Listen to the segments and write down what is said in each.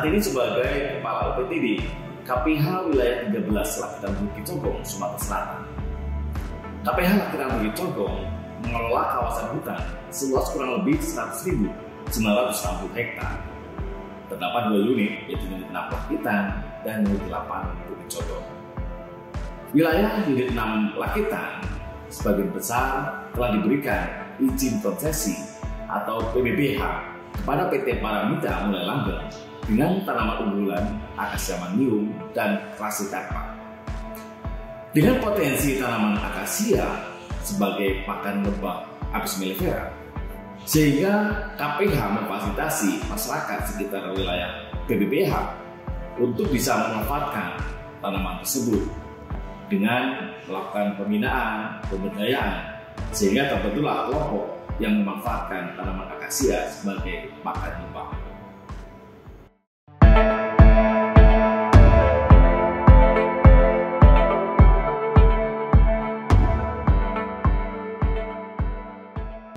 Saat ini sebagai Kepala UPT di KPH Wilayah 13 Lakitan Bukit Cogong, Sumatera Selatan. KPH Lakitan Bukit Cogong mengelola kawasan hutan seluas kurang lebih 100.960 hektar. Terdapat 2 unit, yaitu unit 6 Lakitan dan unit 8 Bukit Cogong. Wilayah unit 6 Lakitan sebagian besar telah diberikan izin konsesi atau PBBH kepada PT Paramita Mulai Langgeng dengan tanaman unggulan Akasia Magnium dan Klasik Karpa. Dengan potensi tanaman akasia sebagai pakan lebah Apis mellifera, sehingga KPH memfasilitasi masyarakat sekitar wilayah PBBH untuk bisa memanfaatkan tanaman tersebut dengan melakukan pembinaan, pemberdayaan, sehingga terbentuklah kelompok yang memanfaatkan tanaman akasia sebagai pakan lebah.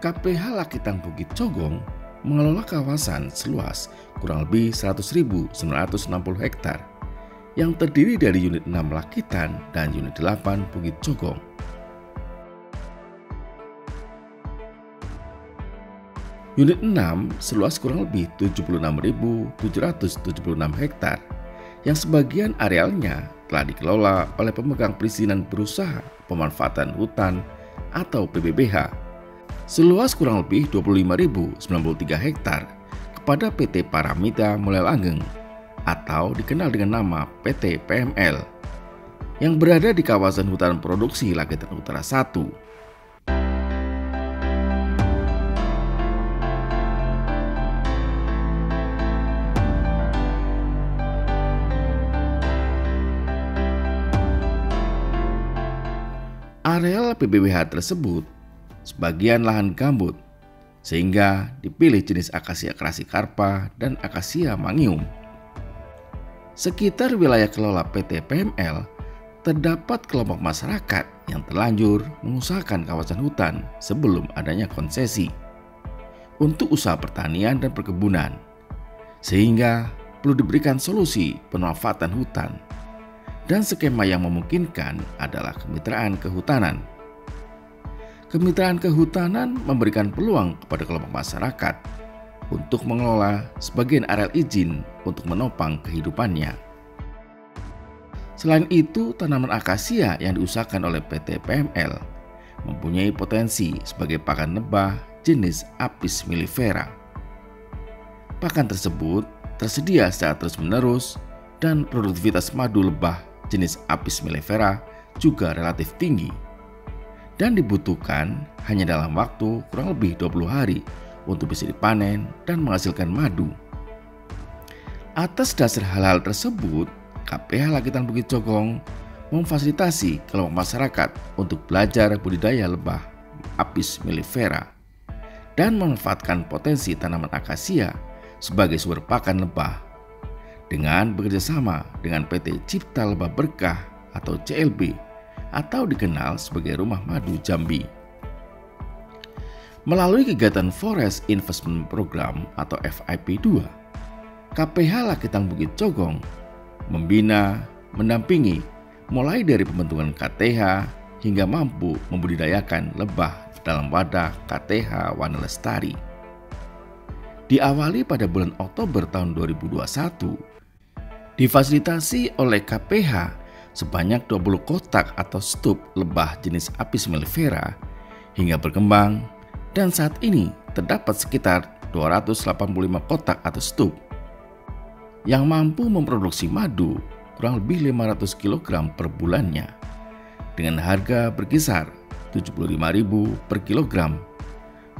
KPH Lakitan Bukit Cogong mengelola kawasan seluas kurang lebih 100.960 hektar yang terdiri dari unit 6 Lakitan dan unit 8 Bukit Cogong. Unit 6 seluas kurang lebih 76.776 hektar yang sebagian arealnya telah dikelola oleh pemegang perizinan berusaha pemanfaatan hutan atau PBBH seluas kurang lebih 25.093 hektar kepada PT Paramita Mulai Langgeng atau dikenal dengan nama PT PML yang berada di kawasan hutan produksi Lakitan Utara 1. Areal PBBH tersebut sebagian lahan gambut, sehingga dipilih jenis Akasia Klasik Karpa dan Akasia Magnium. Sekitar wilayah kelola PT PML terdapat kelompok masyarakat yang terlanjur mengusahakan kawasan hutan sebelum adanya konsesi untuk usaha pertanian dan perkebunan, sehingga perlu diberikan solusi pemanfaatan hutan. Dan skema yang memungkinkan adalah kemitraan kehutanan. Kemitraan kehutanan memberikan peluang kepada kelompok masyarakat untuk mengelola sebagian areal izin untuk menopang kehidupannya. Selain itu, tanaman akasia yang diusahakan oleh PT PML mempunyai potensi sebagai pakan lebah jenis Apis mellifera. Pakan tersebut tersedia secara terus-menerus dan produktivitas madu lebah jenis Apis mellifera juga relatif tinggi dan dibutuhkan hanya dalam waktu kurang lebih 20 hari untuk bisa dipanen dan menghasilkan madu. Atas dasar hal-hal tersebut, KPH Lakitan Bukit Cogong memfasilitasi kelompok masyarakat untuk belajar budidaya lebah Apis mellifera dan memanfaatkan potensi tanaman akasia sebagai sumber pakan lebah dengan bekerjasama dengan PT Cipta Lebah Berkah atau CLB atau dikenal sebagai Rumah Madu Jambi. Melalui kegiatan Forest Investment Program atau FIP2, KPH Lakitan Bukit Cogong membina, mendampingi mulai dari pembentukan KTH hingga mampu membudidayakan lebah dalam wadah KTH Wana Lestari. Diawali pada bulan Oktober tahun 2021, difasilitasi oleh KPH sebanyak 20 kotak atau stup lebah jenis Apis mellifera hingga berkembang, dan saat ini terdapat sekitar 285 kotak atau stup yang mampu memproduksi madu kurang lebih 500 kg per bulannya dengan harga berkisar 75.000 per kilogram.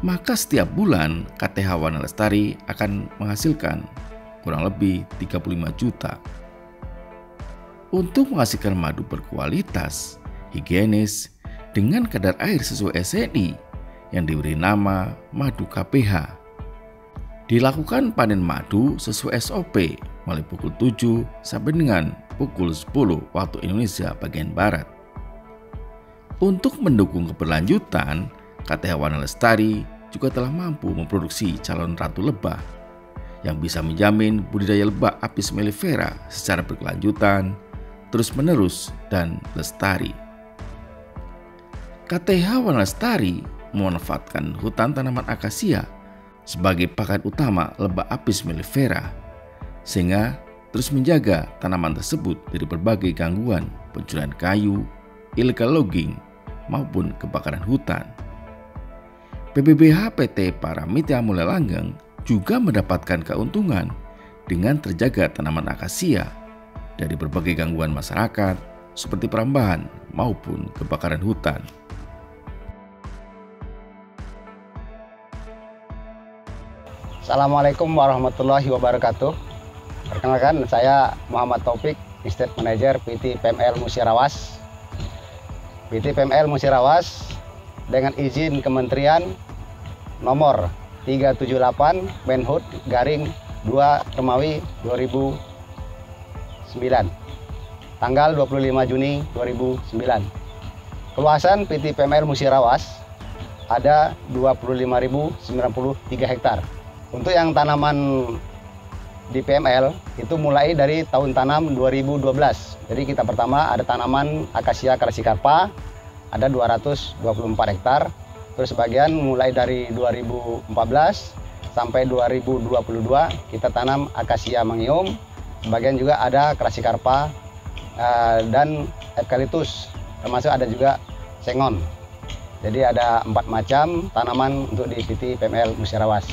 Maka setiap bulan KTH Wana Lestari akan menghasilkan kurang lebih 35 juta. Untuk menghasilkan madu berkualitas, higienis, dengan kadar air sesuai SNI yang diberi nama madu KPH. Dilakukan panen madu sesuai SOP mulai pukul 7 sampai dengan pukul 10 waktu Indonesia bagian Barat. Untuk mendukung keberlanjutan, KTH Wana Lestari juga telah mampu memproduksi calon ratu lebah yang bisa menjamin budidaya lebah Apis mellifera secara berkelanjutan, terus-menerus, dan lestari. KTH Wana Lestari memanfaatkan hutan tanaman akasia sebagai pakan utama lebah Apis mellifera, sehingga terus menjaga tanaman tersebut dari berbagai gangguan pencurian kayu, illegal logging, maupun kebakaran hutan. PBBH PT Paramita Mulya Langgeng juga mendapatkan keuntungan dengan terjaga tanaman akasia dari berbagai gangguan masyarakat seperti perambahan maupun kebakaran hutan. Assalamualaikum warahmatullahi wabarakatuh. Perkenalkan, saya Muhammad Taufik, Estate Manager PT PML Musirawas. PT PML Musirawas dengan izin Kementerian nomor 378 Menhub garing 2 Romawi 2009 tanggal 25 Juni 2009. Keluasan PT PML Musirawas ada 25.093 hektar. Untuk yang tanaman di PML itu mulai dari tahun tanam 2012. Jadi kita pertama ada tanaman akasia crassicarpa ada 224 hektar. Terus sebagian mulai dari 2014 sampai 2022 kita tanam akasia mangium. Sebagian juga ada crassicarpa dan eucalyptus, termasuk ada juga sengon. Jadi ada 4 macam tanaman untuk di PT PML Musirawas.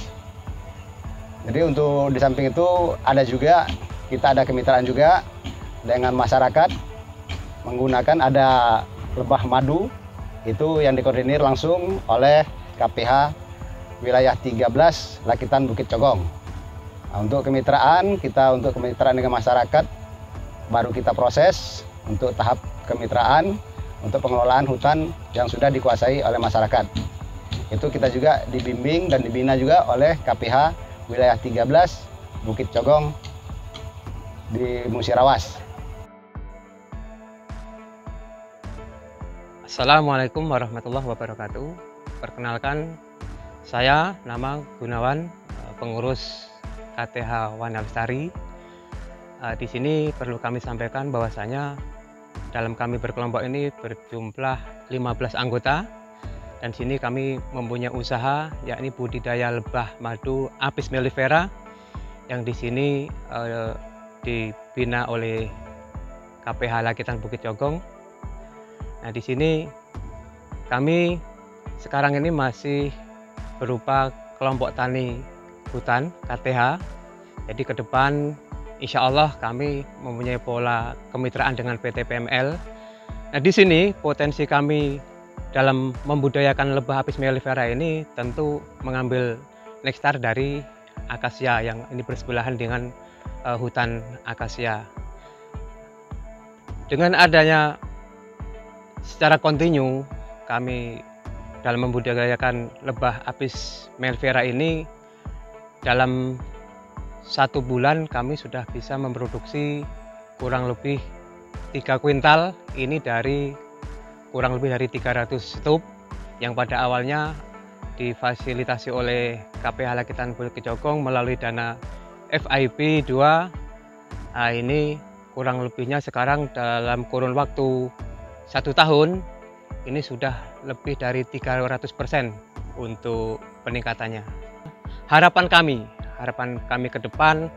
Jadi untuk di samping itu ada juga kita ada kemitraan juga dengan masyarakat menggunakan ada lebah madu. Itu yang dikoordinir langsung oleh KPH wilayah 13 Lakitan Bukit Cogong. Nah, untuk kemitraan dengan masyarakat baru kita proses untuk tahap kemitraan untuk pengelolaan hutan yang sudah dikuasai oleh masyarakat. Itu kita juga dibimbing dan dibina juga oleh KPH wilayah 13 Bukit Cogong di Musirawas. Assalamualaikum warahmatullahi wabarakatuh. Perkenalkan, saya nama Gunawan, pengurus KTH Wana Lestari. Di sini perlu kami sampaikan bahwasanya dalam kami berkelompok ini berjumlah 15 anggota, dan sini kami mempunyai usaha yakni budidaya lebah madu Apis mellifera yang di sini dibina oleh KPH Lakitan Bukit Cogong. Nah, di sini kami sekarang ini masih berupa kelompok tani hutan KTH. Jadi ke depan insya Allah kami mempunyai pola kemitraan dengan PT PML. Nah, di sini potensi kami dalam membudayakan lebah Apis mellifera ini tentu mengambil nektar dari akasia yang ini bersebelahan dengan hutan akasia. Dengan adanya secara kontinu kami dalam membudidayakan lebah Apis mellifera ini, dalam 1 bulan kami sudah bisa memproduksi kurang lebih 3 kuintal. Ini dari kurang lebih dari 300 stup yang pada awalnya difasilitasi oleh KPH Lakitan Bukit Cogong melalui dana FIP 2. Nah, ini kurang lebihnya sekarang dalam kurun waktu 1 tahun ini sudah lebih dari 300% untuk peningkatannya. Harapan kami ke depan,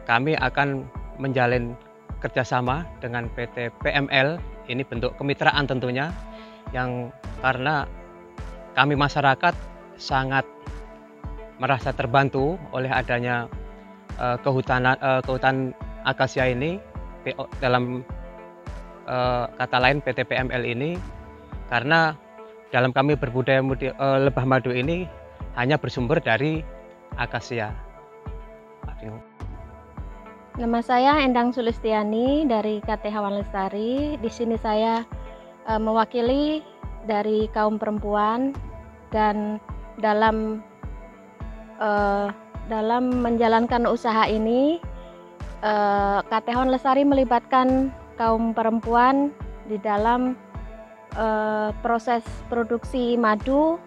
kami akan menjalin kerjasama dengan PT PML. Ini bentuk kemitraan tentunya, yang karena kami masyarakat sangat merasa terbantu oleh adanya kehutan akasia ini. Dalam kata lain PT PML ini, karena dalam kami berbudaya lebah madu ini hanya bersumber dari akasia. Nama saya Endang Sulistiani dari KTH Wana Lestari. Di sini saya mewakili dari kaum perempuan, dan dalam menjalankan usaha ini KTH Wana Lestari melibatkan kaum perempuan di dalam proses produksi madu,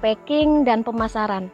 packing dan pemasaran.